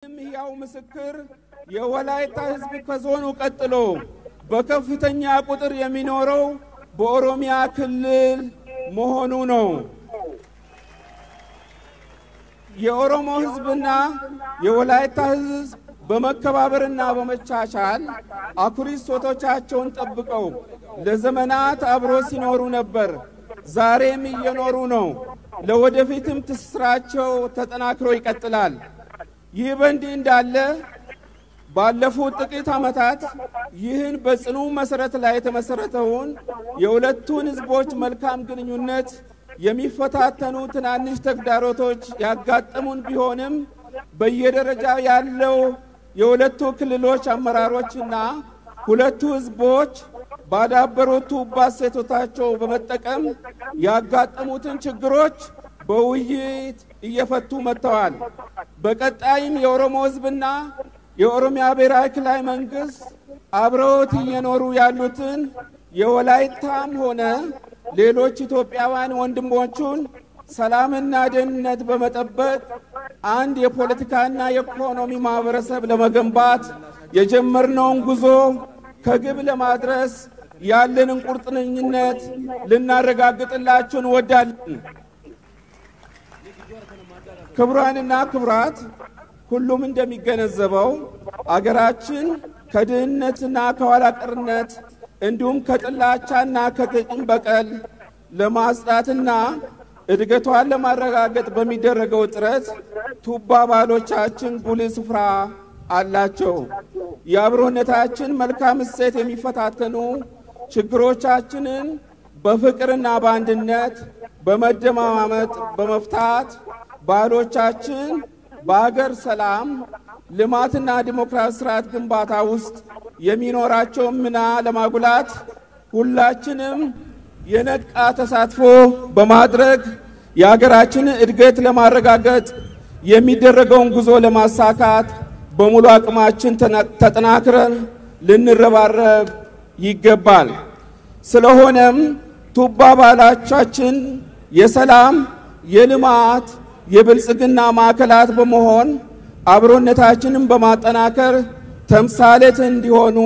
ያው ምስክር የወላይታ ህዝብ ከዞኑ ቀጥሎ በከፍተኛ ቁጥር የሚኖረው በኦሮሚያ ክልል መሆኑ ነው። የኦሮሞ ህዝብና የወላይታ ህዝብ በመከባበርና በመቻቻል አኩሪ ሶቶቻቸውን ጠብቀው ለዘመናት አብሮ ሲኖሩ ነበር። ዛሬም እየኖሩ ነው። ለወደፊትም ትስስራቸው ተጠናክሮ ይቀጥላል። ይህ በእንዲህ እንዳለ ባለፉት ጥቂት ዓመታት ይህን በጽኑ መሰረት ላይ የተመሰረተውን የሁለቱን ህዝቦች መልካም ግንኙነት የሚፈታተኑ ትናንሽ ተግዳሮቶች ያጋጠሙን ቢሆንም በየደረጃው ያለው የሁለቱ ክልሎች አመራሮችና ሁለቱ ህዝቦች ባዳበሩት ቱባ እሴቶቻቸው በመጠቀም ያጋጠሙትን ችግሮች በውይይት እየፈቱ መጥተዋል። በቀጣይም የኦሮሞ ህዝብና የኦሮሚያ ብሔራዊ ክልላዊ መንግስት አብረውት እየኖሩ ያሉትን የወላይታም ሆነ ሌሎች ኢትዮጵያውያን ወንድሞቹን ሰላምና ደህንነት በመጠበቅ አንድ የፖለቲካና የኢኮኖሚ ማህበረሰብ ለመገንባት የጀመርነውን ጉዞ ከግብ ለማድረስ ያለንን ቁርጠኝነት ልናረጋግጥላችሁ እንወዳለን። ክቡራንና ክቡራት፣ ሁሉም እንደሚገነዘበው አገራችን ከድህነትና ከኋላ ቀርነት እንዲሁም ከጥላቻና ከቂም በቀል ለማጽዳትና እድገቷን ለማረጋገጥ በሚደረገው ጥረት ቱባ ባህሎቻችን ጉልህ ስፍራ አላቸው። የአብሮነታችን መልካም እሴት የሚፈታተኑ ችግሮቻችንን በፍቅርና በአንድነት በመደማመጥ በመፍታት ባህሎቻችን በአገር ሰላም ልማትና ዲሞክራሲ ስርዓት ግንባታ ውስጥ የሚኖራቸው ሚና ለማጉላት ሁላችንም የነቃ ተሳትፎ በማድረግ የሀገራችንን እድገት ለማረጋገጥ የሚደረገውን ጉዞ ለማሳካት በሙሉ አቅማችን ተጠናክረን ልንረባረብ ይገባል። ስለሆነም ቱባ ባህሎቻችን የሰላም የልማት የብልጽግና ማዕከላት በመሆን አብሮነታችንን በማጠናከር ተምሳሌት እንዲሆኑ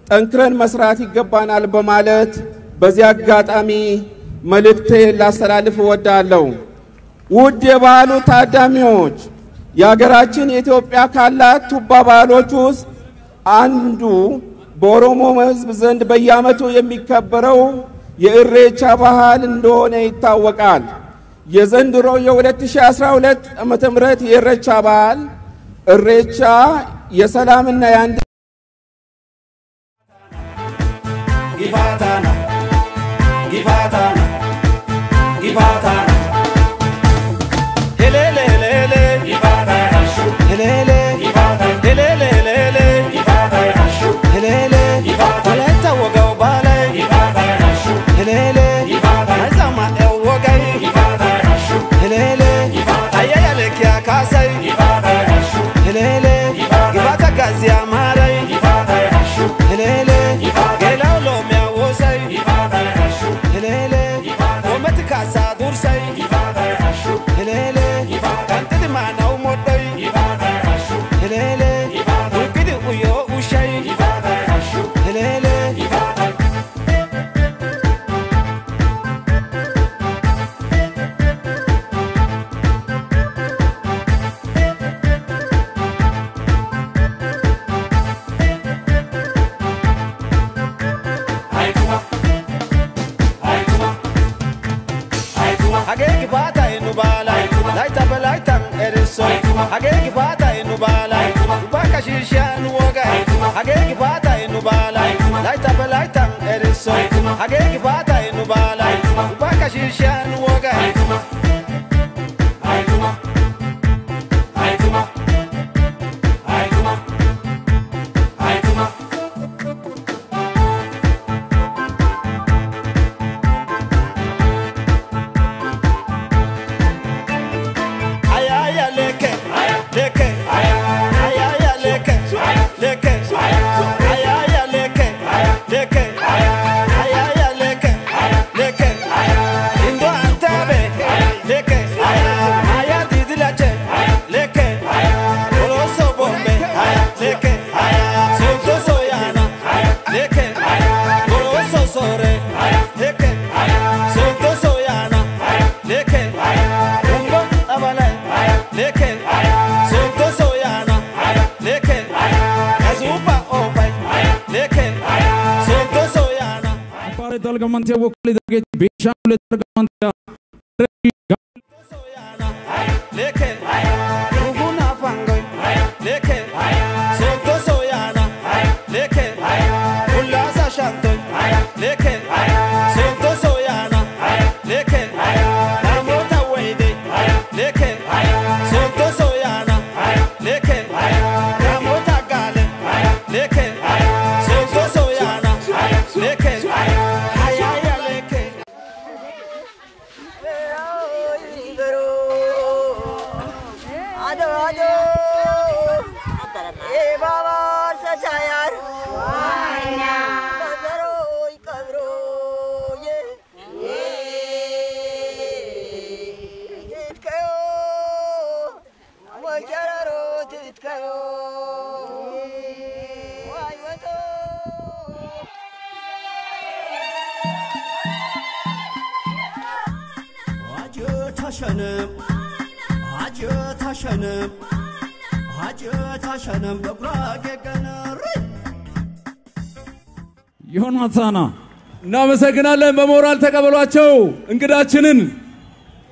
ጠንክረን መስራት ይገባናል በማለት በዚህ አጋጣሚ መልእክቴ ላስተላልፍ እወዳለሁ። ውድ የባህሉ ታዳሚዎች፣ የሀገራችን የኢትዮጵያ ካላት ቱባ ባህሎች ውስጥ አንዱ በኦሮሞ ህዝብ ዘንድ በየዓመቱ የሚከበረው የኢሬቻ ባህል እንደሆነ ይታወቃል። የዘንድሮ የ2012 ዓመተ ምህረት የኢሬቻ በዓል ኢሬቻ የሰላምና የአንድ ጊባታና ጊባታና ጊባታና ሄሌሌ ሄሌሌ ጊባታና ሹ ሄሌሌ ጊባታና ሄሌሌ ሄሌሌ ጊባታና ሹ ሄሌሌ ጊባታና ወጋው ባለ ጊባታና ሹ ሄሌሌ ጊባታና ዘማ ወጋይ ጊባታና ሹ ሄሌሌ አያያለኪያ ካሳይ ጊባታና ሹ ሄሌሌ ጊባታ ጋዚያ ማራይ ጊባታና ሹ ሄሌሌ ጌላው ሎሚያ ወሳይ ጊባታና ሹ ሄሌሌ ወመት ካሳ ዱርሳይ dalgamante wokli dageti Benshangul dalgamante leke uguna pangoy leke soto soyana leke ulasa shantoy leke soto soyana leke namota weide leke soto soyana leke namota gale leke soto soyana leke hayaya leke ታሸነም በቁራጌ ገነር ዮናታና እናመሰግናለን በሞራል ተቀበሏቸው እንግዳችንን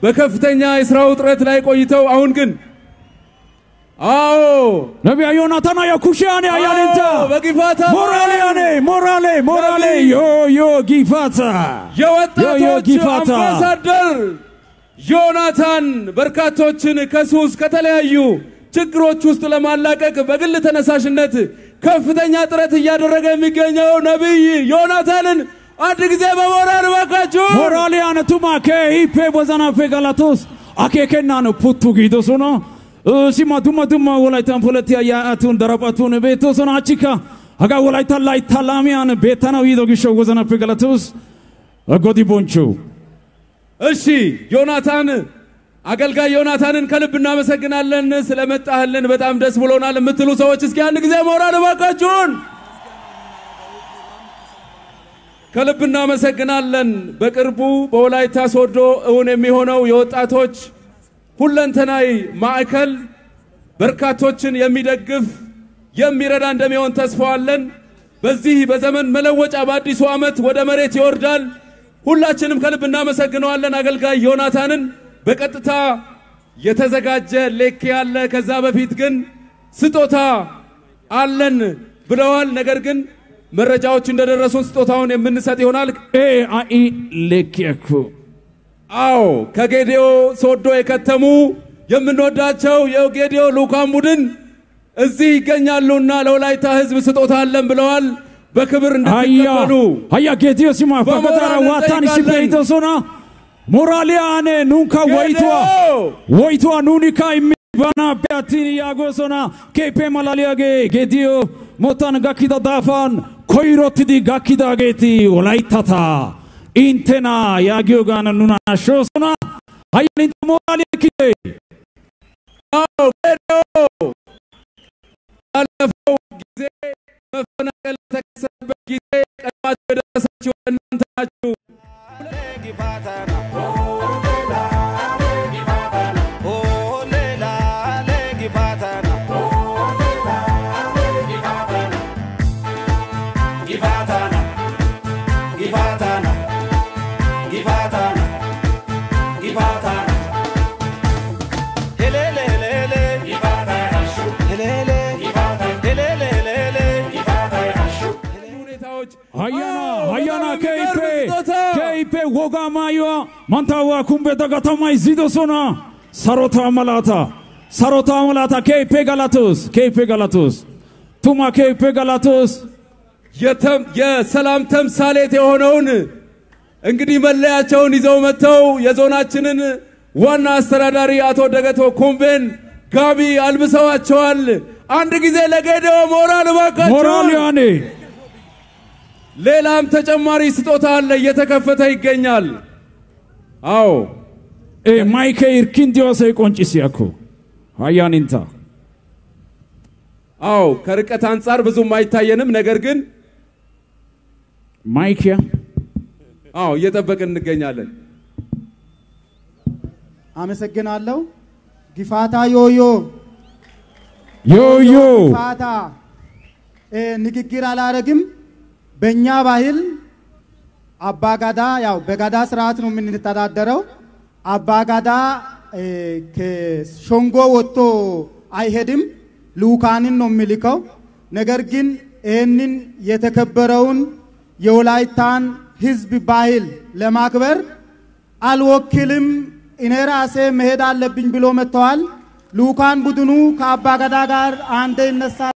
በከፍተኛ የሥራው ጥረት ላይ ቆይተው አሁን ግን አዎ ነቢያ ዮናታና ያኩሽያኔ አያኔንታ በጊፋታ ሞራሌ ዮ ጊፋታ የወጣቶች አምባሳደር ዮናታን በርካቶችን ከሱስ ከተለያዩ ችግሮች ውስጥ ለማላቀቅ በግል ተነሳሽነት ከፍተኛ ጥረት እያደረገ የሚገኘው ነብይ ዮናታንን አንድ ጊዜ በሞራል ባካችሁ ሞራሊያን ቱማ ከኢፔ ቦዛና ፈጋላቶስ አኬከና ነው ፑቱ ጊዶሶና ሲማ ዱማ ወላይታን ፖለቲያ ያአቱን ደረባቱን ቤቶሶና አቺካ አጋ ወላይታ ላይ ታላሚያን ቤታናው ይዶግሾ ቦዛና ፈጋላቶስ አጎዲ ቦንቾ እሺ ዮናታን አገልጋይ ዮናታንን ከልብ እናመሰግናለን ስለመጣህልን በጣም ደስ ብሎናል የምትሉ ሰዎች እስኪ አንድ ጊዜ ሞራል ባካችሁን ከልብ እናመሰግናለን በቅርቡ በወላይታ ሶዶ እውን የሚሆነው የወጣቶች ሁለንተናይ ማዕከል በርካቶችን የሚደግፍ የሚረዳ እንደሚሆን ተስፋዋለን በዚህ በዘመን መለወጫ በአዲሱ ዓመት ወደ መሬት ይወርዳል ሁላችንም ከልብ እናመሰግናለን አገልጋይ ዮናታንን በቀጥታ የተዘጋጀ ሌክ ያለ ከዛ በፊት ግን ስጦታ አለን ብለዋል ነገር ግን መረጃዎች እንደደረሱን ስጦታውን የምንሰጥ ይሆናል አይ ሌክያኩ አዎ ከጌዲዮ ሶዶ የከተሙ የምንወዳቸው የጌዲዮ ሉካን ቡድን እዚህ ይገኛሉና ለወላይታ ህዝብ ስጦታ አለን ብለዋል በክብር እንድትቀበሉ አያ ጌዲዮ ሲማ ፈቀታራ ዋታን ሲፈይቶሶና ሞራሊያኔ ኑንካ ወይቷ ኑኒካ ኢሚባና ቢያቲን ያጎሶና ኬፔ ማላሊያጌ ጌዲዮ ሞታን ጋኪዳ ዳፋን ኮይሮትዲ ጋኪዳ ጌቲ ወላይታታ ኢንቴና ያጊዮጋና ኑና ሾሶና አያኒን ሞራሊያ ኪቴ አዎ ጌዲዮ አለፈው ጊዜ መፈናቀል ተከሰተበት ጊዜ ቀድማችሁ የደረሳችሁ እናንተ ናችሁ Hayana KP woga mayo mantawa kumbe dagatama izidosona sarota malata KP Galatos tuma KP Galatos የሰላም ተምሳሌት የሆነውን እንግዲህ መለያቸውን ይዘው መተው የዞናችንን ዋና አስተዳዳሪ አቶ ደገቶ ኩምቤን ጋቢ አልብሰዋቸዋል አንድ ጊዜ ለጌዲዮ ሞራል ባካችሁ ሞራሊያኔ ሌላም ተጨማሪ ስጦታ አለ እየተከፈተ ይገኛል አዎ ማይከ ኢርኪንዲዮስ ይቆንጭሲያኮ አያኒንታ አዎ ከርቀት አንፃር ብዙም አይታየንም ነገር ግን ማይኪያ አዎ እየተጠበቅን እንገኛለን አመሰግናለሁ ጊፋታ ዮዮ ጊፋታ ንግግር አላረግም በእኛ ባህል አባጋዳ ያው በጋዳ ስርዓት ነው የምንተዳደረው። አባጋዳ ከሾንጎ ወጥቶ አይሄድም፣ ልኡካንን ነው የሚልከው። ነገር ግን ይህንን የተከበረውን የወላይታን ህዝብ ባህል ለማክበር አልወክልም እኔ ራሴ መሄድ አለብኝ ብሎ መጥተዋል። ልኡካን ቡድኑ ከአባጋዳ ጋር አንዴ ይነሳል።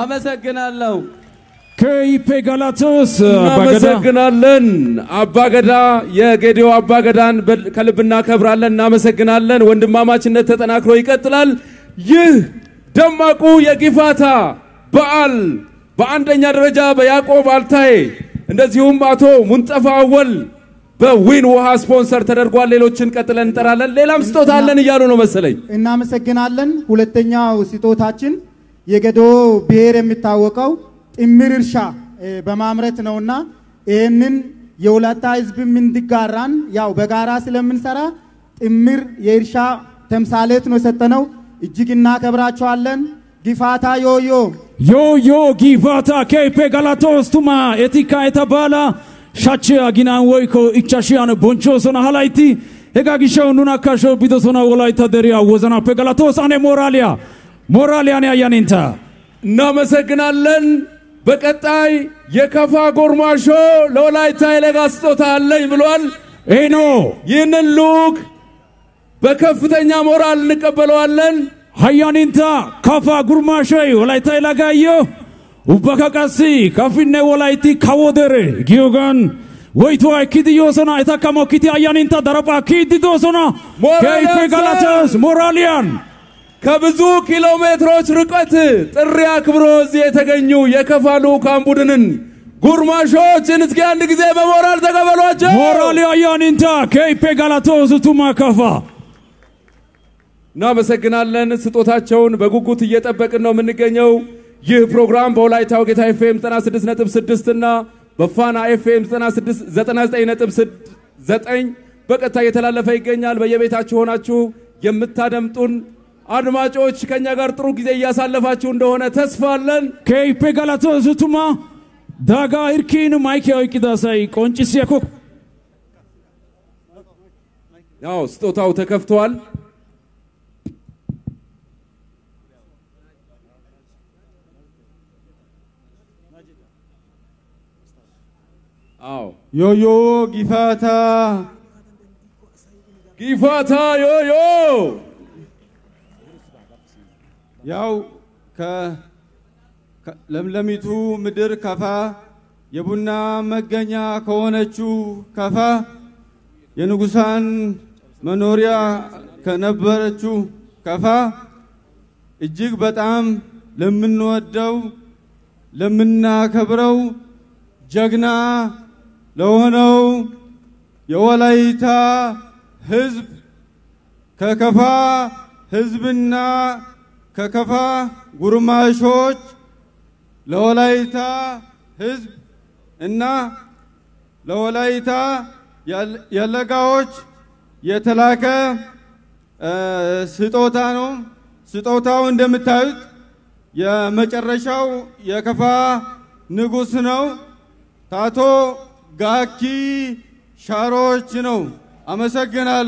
አመሰግናለሁ። ከኢፔ ጋላቶስ እናመሰግናለን። አባገዳ የጌዲዮ አባገዳን ከልብ እናከብራለን፣ እናመሰግናለን። ወንድማማችነት ተጠናክሮ ይቀጥላል። ይህ ደማቁ የጊፋታ በዓል በአንደኛ ደረጃ በያዕቆብ አልታዬ እንደዚሁም አቶ ሙንጠፋ አወል በዊን ውሃ ስፖንሰር ተደርጓል። ሌሎችን ቀጥለን እንጠራለን። ሌላም ስጦታ አለን እያሉ ነው መሰለኝ። እናመሰግናለን። ሁለተኛው ስጦታችን የጌዶ ብሔር የሚታወቀው ጥምር እርሻ በማምረት ነውና ይሄንን የወላይታ ህዝብም እንዲጋራን ያው በጋራ ስለምንሰራ ጥምር የእርሻ ተምሳሌት ነው ሰጠነው። እጅግ እናከብራቸዋለን። ጊፋታ ዮዮ ዮዮ ጊፋታ ከኢፔ ጋላቶስ ቱማ ኤቲካ የተባላ ሻቼ አጊናን ወይኮ ኢቻሺያን ቦንቾ ሶና ሃላይቲ ሄጋጊሻው ኑና ካሾ ቢዶሶና ወላይታ ደሪያ ወዘና ፔ ጋላቶስ አኔ ሞራሊያን ያያኔንታ እናመሰግናለን። በቀጣይ የከፋ ጎርማሾ ለወላይታ የለጋ ስጦታ አለኝ ብሏል። ኤኖ ይህንን ልዑክ በከፍተኛ ሞራል እንቀበለዋለን። ሃያኒንታ ከፋ ጉርማሾይ ወላይታ የለጋዮ ኡበከቀሲ ከፊነ ወላይቲ ካወደረ ጊዮጋን ወይቶ አይኪዲዮሶና የተከሞኪቲ ሃያኒንታ ደረባ ኪዲዶሶና ከይፌ ጋላታስ ሞራሊያን ከብዙ ኪሎ ሜትሮች ርቀት ጥሪ አክብሮ እዚህ የተገኙ የከፋ ልዑካን ቡድንን ጉርማሾችን እስኪ አንድ ጊዜ በሞራል ተቀበሏቸው። ሞራሊ ሃያኒንታ ከይፌ ጋላታስ ቱማ ከፋ እናመሰግናለን። ስጦታቸውን በጉጉት እየጠበቅን ነው የምንገኘው። ይህ ፕሮግራም በወላይታ ወጌታ ኤፍኤም 96.6 እና በፋና ኤፍኤም 99.9 በቀጥታ እየተላለፈ ይገኛል። በየቤታችሁ ሆናችሁ የምታደምጡን አድማጮች ከኛ ጋር ጥሩ ጊዜ እያሳለፋችሁ እንደሆነ ተስፋ አለን። ከይፌ ጋላታስ ቱማ ዳጋ ኢርኪን ማይክ ያውቂዳሳይ ቆንጭሲያኮ ያው ስጦታው ተከፍቷል። አው ዮዮ ጊፋታ ዮዮ ያው ለምለሚቱ ምድር ከፋ የቡና መገኛ ከሆነችው ከፋ የንጉሳን መኖሪያ ከነበረችው ከፋ እጅግ በጣም ለምንወደው ለምናከብረው ጀግና ለሆነው የወላይታ ህዝብ ከከፋ ህዝብና ከከፋ ጉርማሾች ለወላይታ ህዝብ እና ለወላይታ የለጋዎች የተላከ ስጦታ ነው። ስጦታው እንደምታዩት የመጨረሻው የከፋ ንጉስ ነው። ታቶ ጋኪ ሻሮች ነው። አመሰግናለሁ።